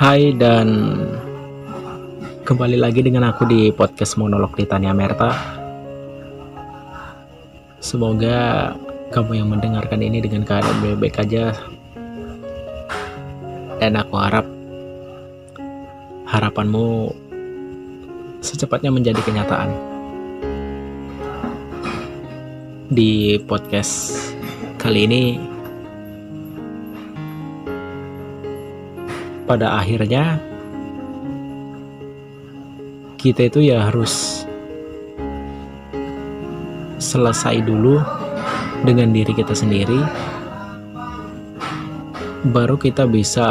Hai dan kembali lagi dengan aku di podcast Monolog Titania Merta. Semoga kamu yang mendengarkan ini dengan keadaan baik-baik aja. Dan aku harap harapanmu secepatnya menjadi kenyataan. Di podcast kali ini, pada akhirnya kita itu ya harus selesai dulu dengan diri kita sendiri, baru kita bisa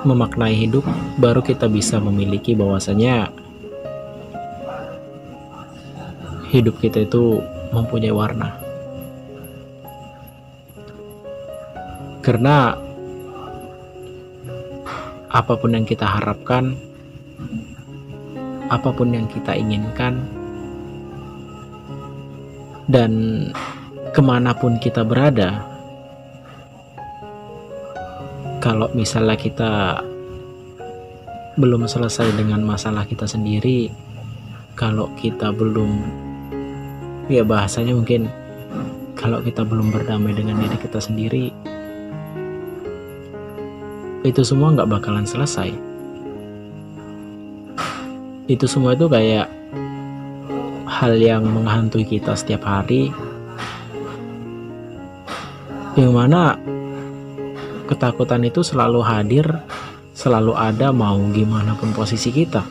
memaknai hidup, baru kita bisa memiliki bahwasanya hidup kita itu mempunyai warna. Karena apapun yang kita harapkan, apapun yang kita inginkan, dan kemanapun kita berada, kalau misalnya kita belum selesai dengan masalah kita sendiri, kalau kita belum, ya bahasanya mungkin, kalau kita belum berdamai dengan diri kita sendiri, itu semua nggak bakalan selesai. Itu semua itu kayak hal yang menghantui kita setiap hari, yang mana ketakutan itu selalu hadir, selalu ada, mau gimana pun posisi kita.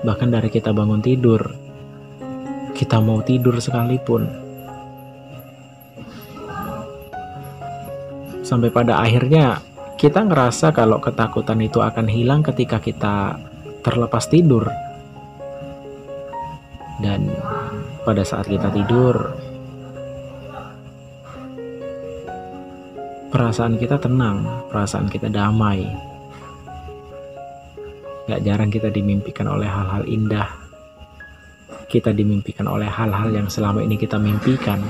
Bahkan dari kita bangun tidur, kita mau tidur sekalipun, sampai pada akhirnya kita ngerasa kalau ketakutan itu akan hilang ketika kita terlepas tidur. Dan pada saat kita tidur, perasaan kita tenang, perasaan kita damai. Gak jarang kita dimimpikan oleh hal-hal indah. Kita dimimpikan oleh hal-hal yang selama ini kita mimpikan.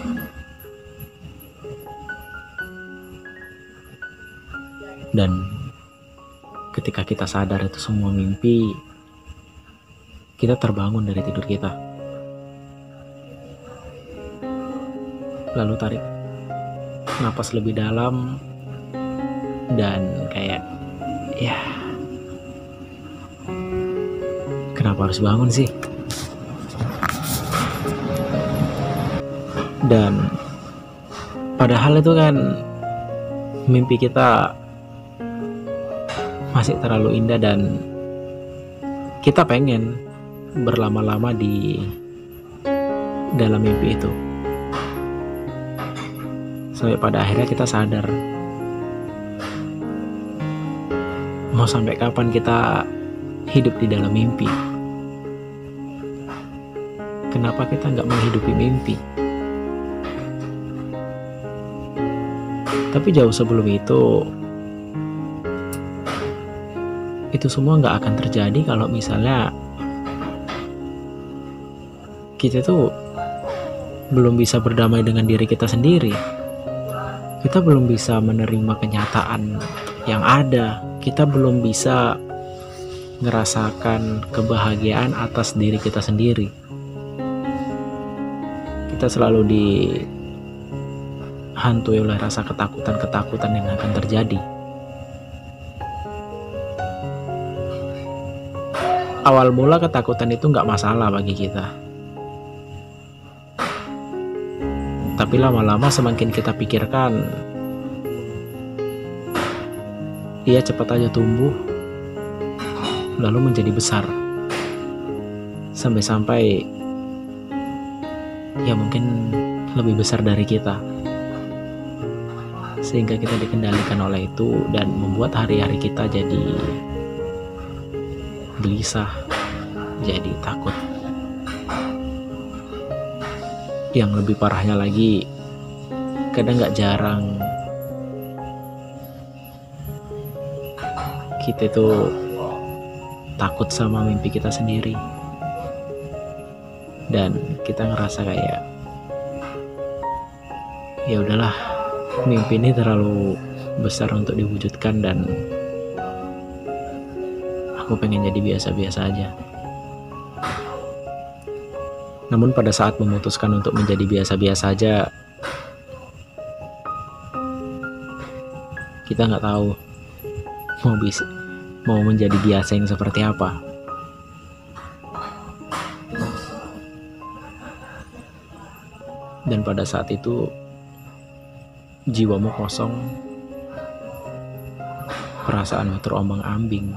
Dan ketika kita sadar itu semua mimpi, kita terbangun dari tidur kita. Lalu tarik napas lebih dalam dan kayak, ya, kenapa harus bangun sih? Dan padahal itu kan mimpi kita masih terlalu indah dan kita pengen berlama-lama di dalam mimpi itu. Sampai pada akhirnya kita sadar, mau sampai kapan kita hidup di dalam mimpi? Kenapa kita nggak menghidupi mimpi? Tapi jauh sebelum itu semua nggak akan terjadi kalau misalnya kita tuh belum bisa berdamai dengan diri kita sendiri. Kita belum bisa menerima kenyataan yang ada. Kita belum bisa ngerasakan kebahagiaan atas diri kita sendiri. Kita selalu dihantui oleh rasa ketakutan-ketakutan yang akan terjadi. Awal mula ketakutan itu nggak masalah bagi kita. Tapi lama-lama semakin kita pikirkan, ia cepat aja tumbuh, lalu menjadi besar. Sampai-sampai, ya mungkin lebih besar dari kita. Sehingga kita dikendalikan oleh itu dan membuat hari-hari kita jadi gelisah, jadi takut. Yang lebih parahnya lagi, kadang gak jarang kita itu takut sama mimpi kita sendiri. Dan kita ngerasa kayak, ya udahlah, mimpi ini terlalu besar untuk diwujudkan, dan aku pengen jadi biasa-biasa aja. Namun pada saat memutuskan untuk menjadi biasa-biasa aja, kita nggak tahu mau menjadi biasa yang seperti apa. Dan pada saat itu jiwamu kosong, perasaanmu terombang-ambing,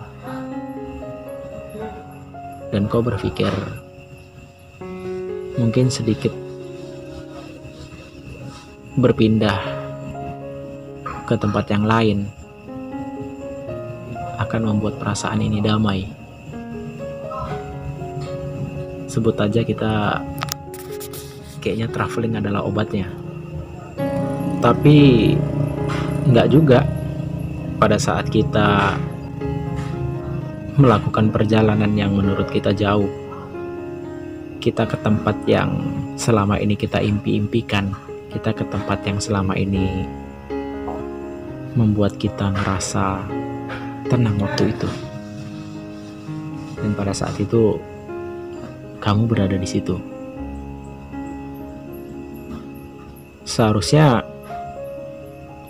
dan kau berpikir mungkin sedikit berpindah ke tempat yang lain akan membuat perasaan ini damai. Sebut aja kita kayaknya traveling adalah obatnya. Tapi enggak juga. Pada saat kita melakukan perjalanan yang menurut kita jauh, kita ke tempat yang selama ini kita impi-impikan, kita ke tempat yang selama ini membuat kita ngerasa tenang waktu itu. Dan pada saat itu kamu berada di situ. Seharusnya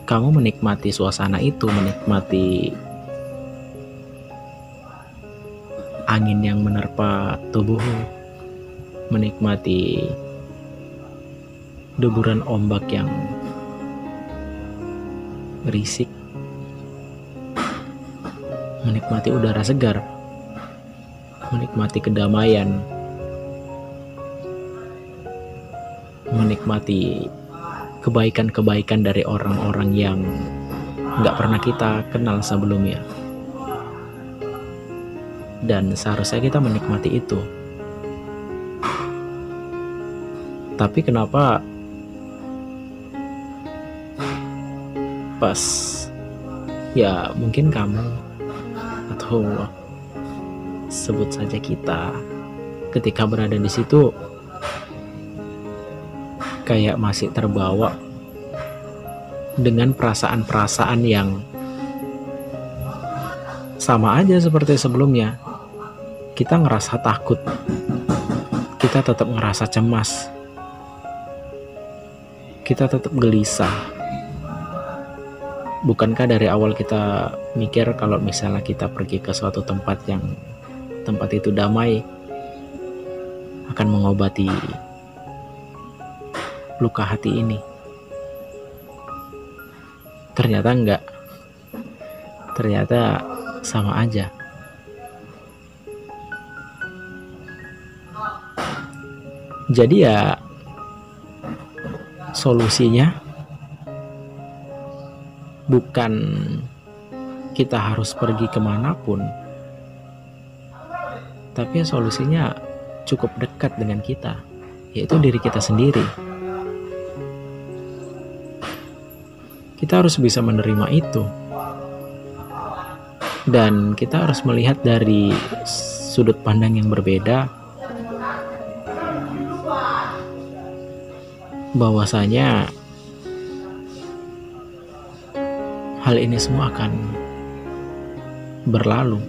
kamu menikmati suasana itu, menikmati angin yang menerpa tubuhmu, menikmati deburan ombak yang berisik, menikmati udara segar, menikmati kedamaian, menikmati kebaikan-kebaikan dari orang-orang yang gak pernah kita kenal sebelumnya. Dan seharusnya kita menikmati itu. Tapi kenapa pas ya mungkin kamu atau sebut saja kita ketika berada di situ kayak masih terbawa dengan perasaan-perasaan yang sama aja seperti sebelumnya. Kita ngerasa takut, kita tetap ngerasa cemas, kita tetap gelisah. Bukankah dari awal kita mikir kalau misalnya kita pergi ke suatu tempat yang tempat itu damai akan mengobati luka hati ini? Ternyata enggak. Ternyata sama aja. Jadi ya solusinya bukan kita harus pergi kemanapun, tapi solusinya cukup dekat dengan kita, yaitu diri kita sendiri. Kita harus bisa menerima itu, dan kita harus melihat dari sudut pandang yang berbeda, bahwasanya hal ini semua akan berlalu.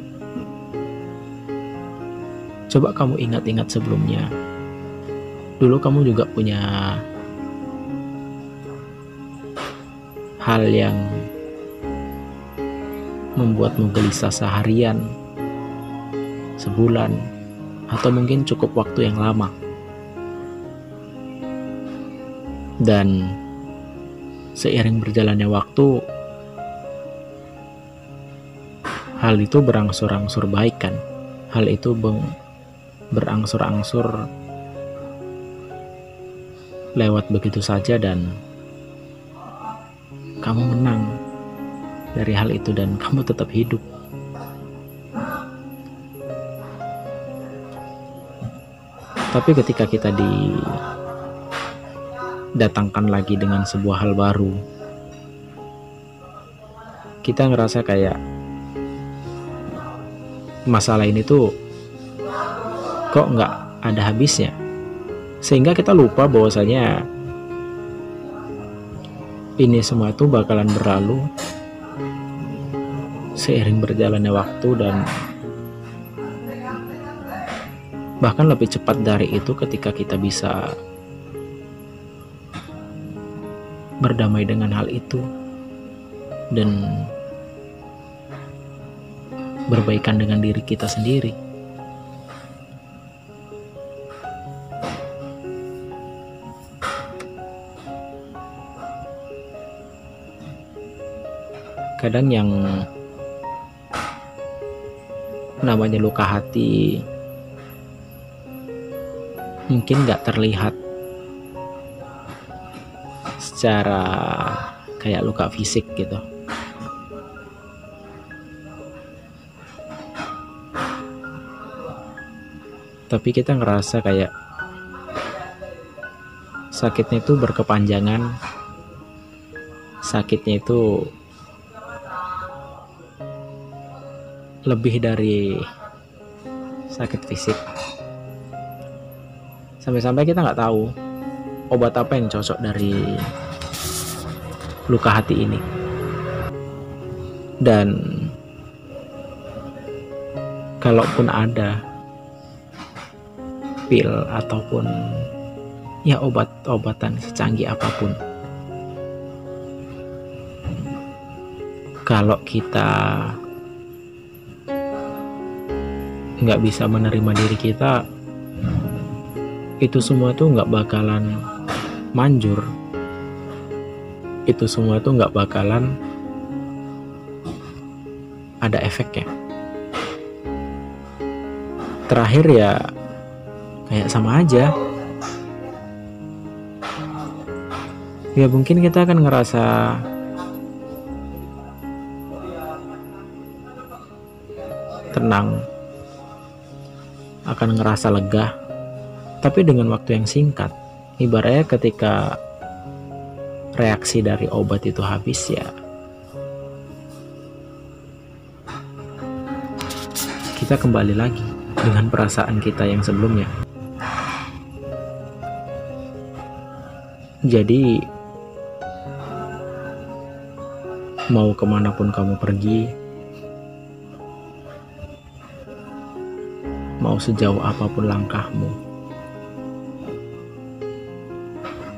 Coba kamu ingat-ingat sebelumnya. Dulu kamu juga punya hal yang membuatmu gelisah seharian, sebulan, atau mungkin cukup waktu yang lama. Dan seiring berjalannya waktu, hal itu berangsur-angsur baik kan. Hal itu berangsur-angsur lewat begitu saja, dan kamu menang dari hal itu dan kamu tetap hidup. Tapi ketika kita didatangkan lagi dengan sebuah hal baru, kita ngerasa kayak masalah ini tuh kok nggak ada habisnya, sehingga kita lupa bahwasanya ini semua tuh bakalan berlalu seiring berjalannya waktu, dan bahkan lebih cepat dari itu ketika kita bisa berdamai dengan hal itu dan berbaikan dengan diri kita sendiri. Kadang yang namanya luka hati mungkin gak terlihat secara kayak luka fisik gitu, tapi kita ngerasa kayak sakitnya itu berkepanjangan, sakitnya itu lebih dari sakit fisik, sampai-sampai kita nggak tahu obat apa yang cocok dari luka hati ini. Dan kalaupun ada pil ataupun ya obat-obatan secanggih apapun, kalau kita nggak bisa menerima diri kita, itu semua tuh nggak bakalan manjur, itu semua tuh nggak bakalan ada efeknya. Terakhir ya kayak sama aja, ya mungkin kita akan ngerasa tenang, akan ngerasa lega, tapi dengan waktu yang singkat. Ibaratnya ketika reaksi dari obat itu habis, ya kita kembali lagi dengan perasaan kita yang sebelumnya. Jadi mau kemanapun kamu pergi, mau sejauh apapun langkahmu,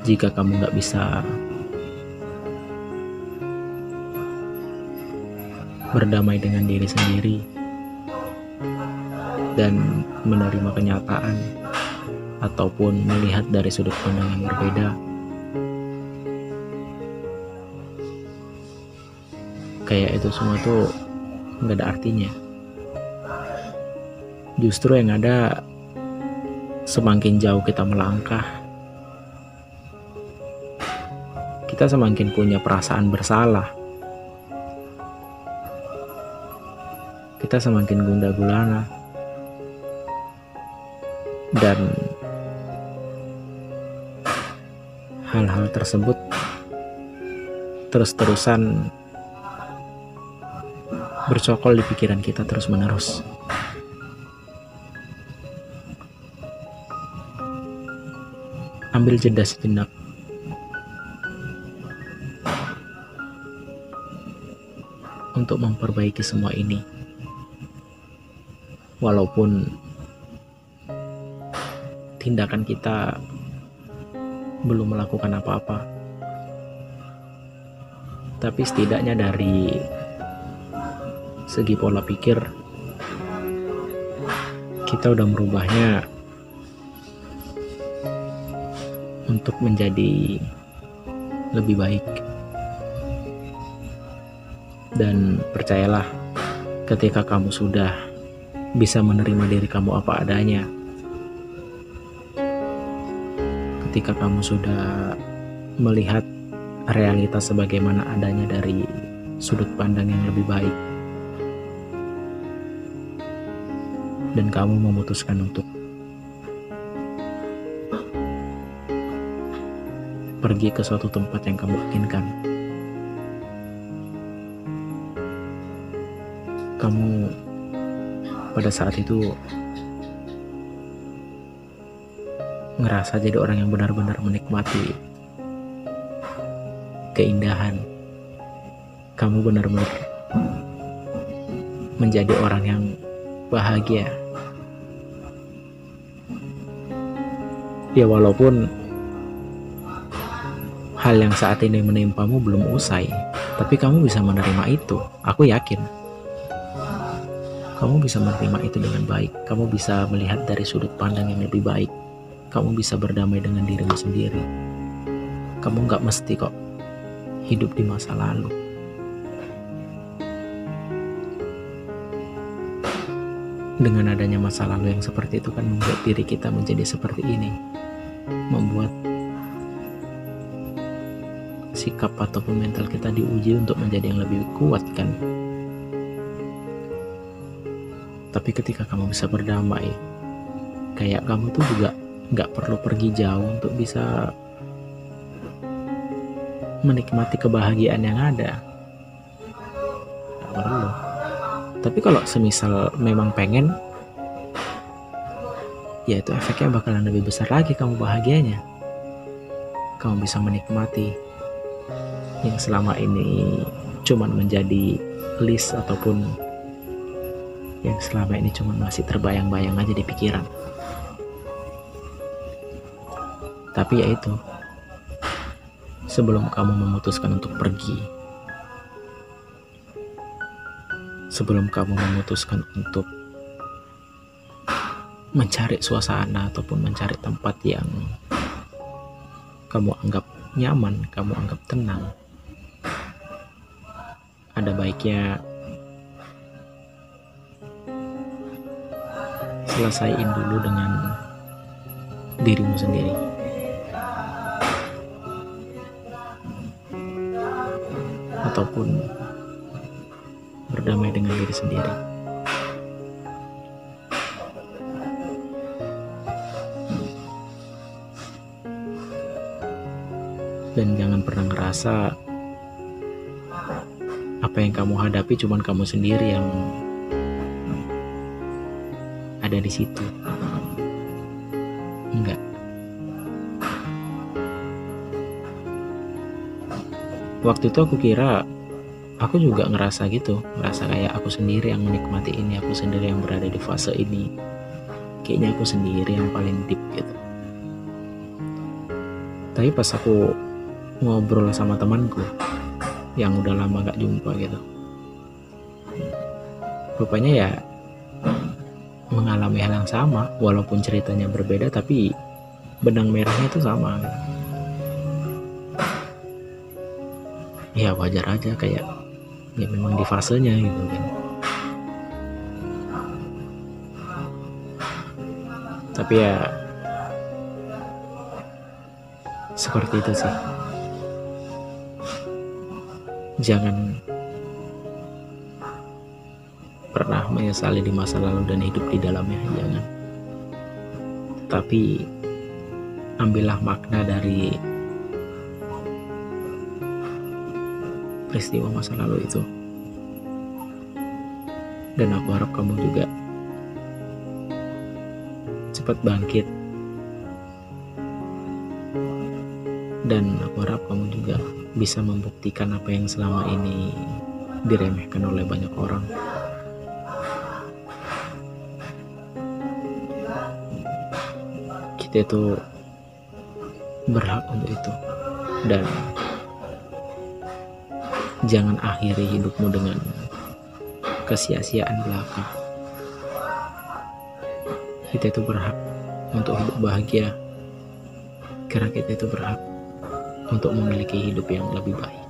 jika kamu gak bisa berdamai dengan diri sendiri dan menerima kenyataan ataupun melihat dari sudut pandang yang berbeda, kayak itu semua tuh gak ada artinya. Justru yang ada, semakin jauh kita melangkah, kita semakin punya perasaan bersalah, kita semakin gundah gulana, dan hal-hal tersebut terus-terusan bercokol di pikiran kita terus-menerus. Ambil jeda sejenak, untuk memperbaiki semua ini. Walaupun tindakan kita belum melakukan apa-apa, tapi setidaknya dari segi pola pikir kita udah merubahnya untuk menjadi lebih baik. Dan percayalah, ketika kamu sudah bisa menerima diri kamu apa adanya, ketika kamu sudah melihat realitas sebagaimana adanya dari sudut pandang yang lebih baik, dan kamu memutuskan untuk pergi ke suatu tempat yang kamu inginkan, kamu pada saat itu ngerasa jadi orang yang benar-benar menikmati keindahan. Kamu benar-benar menjadi orang yang bahagia. Ya walaupun hal yang saat ini menimpamu belum usai, tapi kamu bisa menerima itu. Aku yakin kamu bisa menerima itu dengan baik. Kamu bisa melihat dari sudut pandang yang lebih baik. Kamu bisa berdamai dengan dirimu sendiri. Kamu gak mesti kok hidup di masa lalu. Dengan adanya masa lalu yang seperti itu kan membuat diri kita menjadi seperti ini. Membuat sikap ataupun mental kita diuji untuk menjadi yang lebih kuat kan. Tapi ketika kamu bisa berdamai, kayak kamu tuh juga gak perlu pergi jauh untuk bisa menikmati kebahagiaan yang ada. Gak perlu. Tapi kalau semisal memang pengen, ya itu efeknya bakalan lebih besar lagi kamu bahagianya. Kamu bisa menikmati yang selama ini cuman menjadi list ataupun yang selama ini cuman masih terbayang-bayang aja di pikiran. Tapi ya itu, sebelum kamu memutuskan untuk pergi, sebelum kamu memutuskan untuk mencari suasana ataupun mencari tempat yang kamu anggap nyaman, kamu anggap tenang, ada baiknya selesaiin dulu dengan dirimu sendiri. Ataupun berdamai dengan diri sendiri. Dan jangan pernah ngerasa apa yang kamu hadapi cuman kamu sendiri yang ada di situ. Enggak. Waktu itu aku kira aku juga ngerasa gitu, ngerasa kayak aku sendiri yang menikmati ini, aku sendiri yang berada di fase ini, kayaknya aku sendiri yang paling deep gitu. Tapi pas aku ngobrol sama temanku yang udah lama gak jumpa gitu, rupanya ya mengalami hal yang sama, walaupun ceritanya berbeda tapi benang merahnya itu sama gitu. Ya wajar aja, kayak ya memang di fasenya gitu kan. Tapi ya seperti itu sih. Jangan pernah menyesali di masa lalu dan hidup di dalamnya, jangan. Tapi ambillah makna dari peristiwa masa lalu itu. Dan aku harap kamu juga cepat bangkit. Dan aku harap kamu juga bisa membuktikan apa yang selama ini diremehkan oleh banyak orang. Kita itu berhak untuk itu. Dan jangan akhiri hidupmu dengan kesia-siaan belaka. Kita itu berhak untuk hidup bahagia, karena kita itu berhak untuk memiliki hidup yang lebih baik.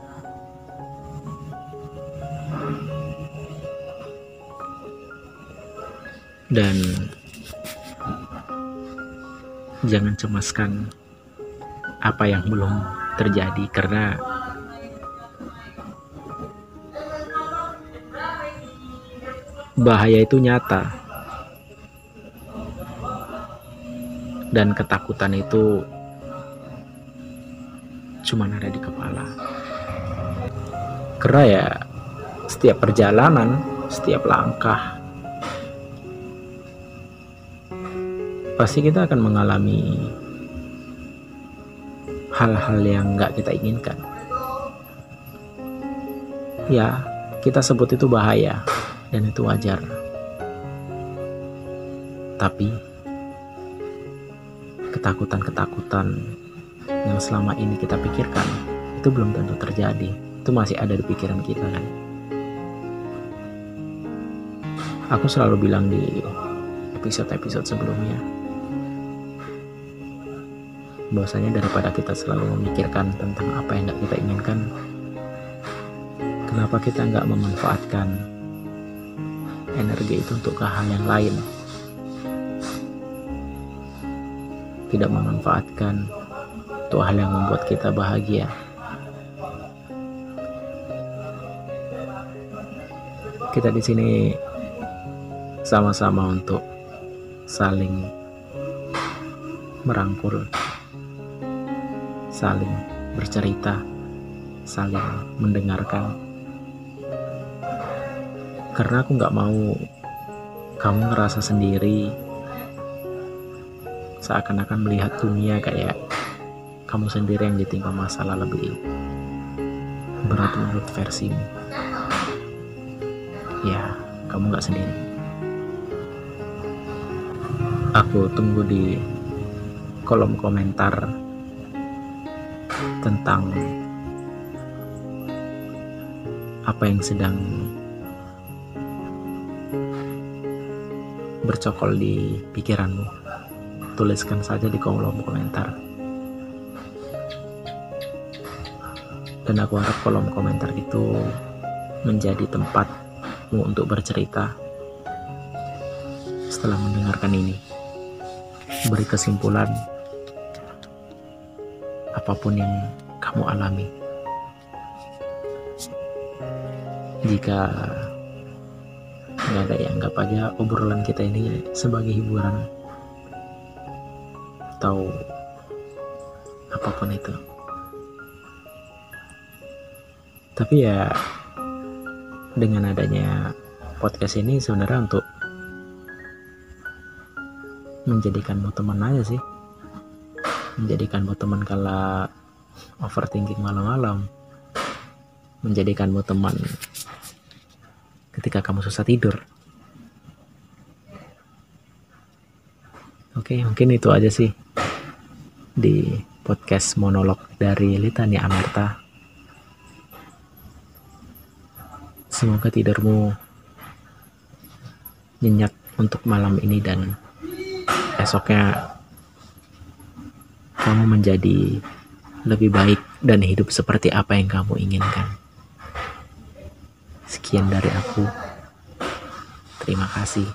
Dan jangan cemaskan apa yang belum terjadi, karena bahaya itu nyata dan ketakutan itu cuma ada di kepala. Karena ya setiap perjalanan, setiap langkah pasti kita akan mengalami hal-hal yang gak kita inginkan. Ya, kita sebut itu bahaya. dan itu wajar. Tapi ketakutan-ketakutan yang selama ini kita pikirkan itu belum tentu terjadi. Itu masih ada di pikiran kita kan. Aku selalu bilang di episode-episode sebelumnya, bahwasanya daripada kita selalu memikirkan tentang apa yang gak kita inginkan, kenapa kita gak memanfaatkan energi itu untuk ke hal yang lain, tidak memanfaatkan untuk hal yang membuat kita bahagia. Kita di sini sama-sama untuk saling merangkul, saling bercerita, saling mendengarkan. Karena aku gak mau kamu ngerasa sendiri, seakan-akan melihat dunia kayak kamu sendiri yang ditimpa masalah lebih berat menurut versimu. Ya, kamu gak sendiri. Aku tunggu di kolom komentar tentang apa yang sedang bercokol di pikiranmu. Tuliskan saja di kolom komentar. Dan aku harap kolom komentar itu menjadi tempatmu untuk bercerita setelah mendengarkan ini. Beri kesimpulan apapun yang kamu alami. Jika nggak ada yang anggap aja obrolan kita ini sebagai hiburan atau apapun itu. Tapi ya dengan adanya podcast ini sebenarnya untuk menjadikanmu teman aja sih, menjadikanmu teman kala overthinking malam-malam, menjadikanmu teman ketika kamu susah tidur. Oke, mungkin itu aja sih di podcast monolog dari Litania Amerta. Semoga tidurmu nyenyak untuk malam ini dan esoknya kamu menjadi lebih baik dan hidup seperti apa yang kamu inginkan. Sekian dari aku. Terima kasih.